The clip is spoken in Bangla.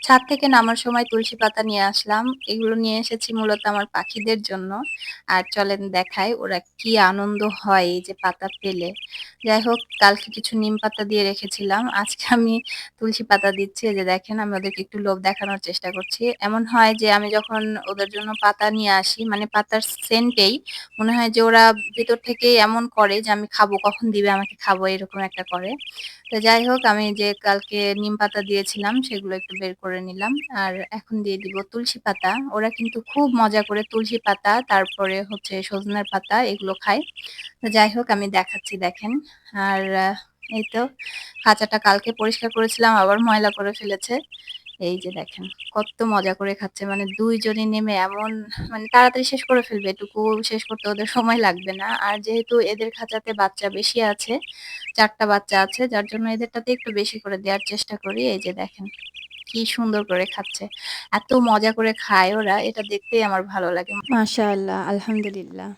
ছাদ থেকে নামার সময় তুলসী পাতা নিয়ে আসলাম। এগুলো নিয়ে এসেছি মূলত আমার পাখিদের জন্য। আর চলেন দেখাই ওরা কি আনন্দ হয় এই যে পাতা পেলে। যাই হোক কালকে কিছু নিম পাতা দিয়ে রেখেছিলাম। আজকে আমি তুলসী পাতা দিচ্ছি। এই যে দেখেন আমি ওদেরকে একটু লোভ দেখানোর চেষ্টা করছি। এমন হয় যে আমি যখন ওদের জন্য পাতা নিয়ে আসি মানে পাতার সেন্টেই মনে হয় যে ওরা ভেতর থেকেই এমন করে যে আমি খাবো, কখন দিবে আমাকে খাবো এরকম একটা করে। তো যাই হোক আমি যে কালকে নিম পাতা দিয়েছিলাম সেগুলো একটু বের করে নিলাম। আর এখন দিয়ে দিব তুলসী পাতা। ওরা কিন্তু খুব মজা করে তুলসী পাতা তারপরে হচ্ছে সজনের পাতা এগুলো খায়। তো যাই হোক আমি দেখাচ্ছি দেখেন। আর এই তো খাঁচাটা কালকে পরিষ্কার করেছিলাম আবার ময়লা করে ফেলেছে। এই যে দেখেন কত মজা করে খাচ্ছে মানে ২ জনই নেমে এমন মানে তাড়াতাড়ি শেষ করে ফেলবে। এটুকু শেষ করতে ওদের সময় লাগবে না। আর যেহেতু এদের খাঁচাতে বাচ্চা বেশি আছে, ৪ টা বাচ্চা আছে যার জন্য এদেরটাতে একটু বেশি করে দেয়ার চেষ্টা করি। এই যে দেখেন কি সুন্দর করে খাচ্ছে। এত মজা করে খায় ওরা এটা দেখতেই আমার ভালো লাগে। মাশাআল্লাহ, আলহামদুলিল্লাহ।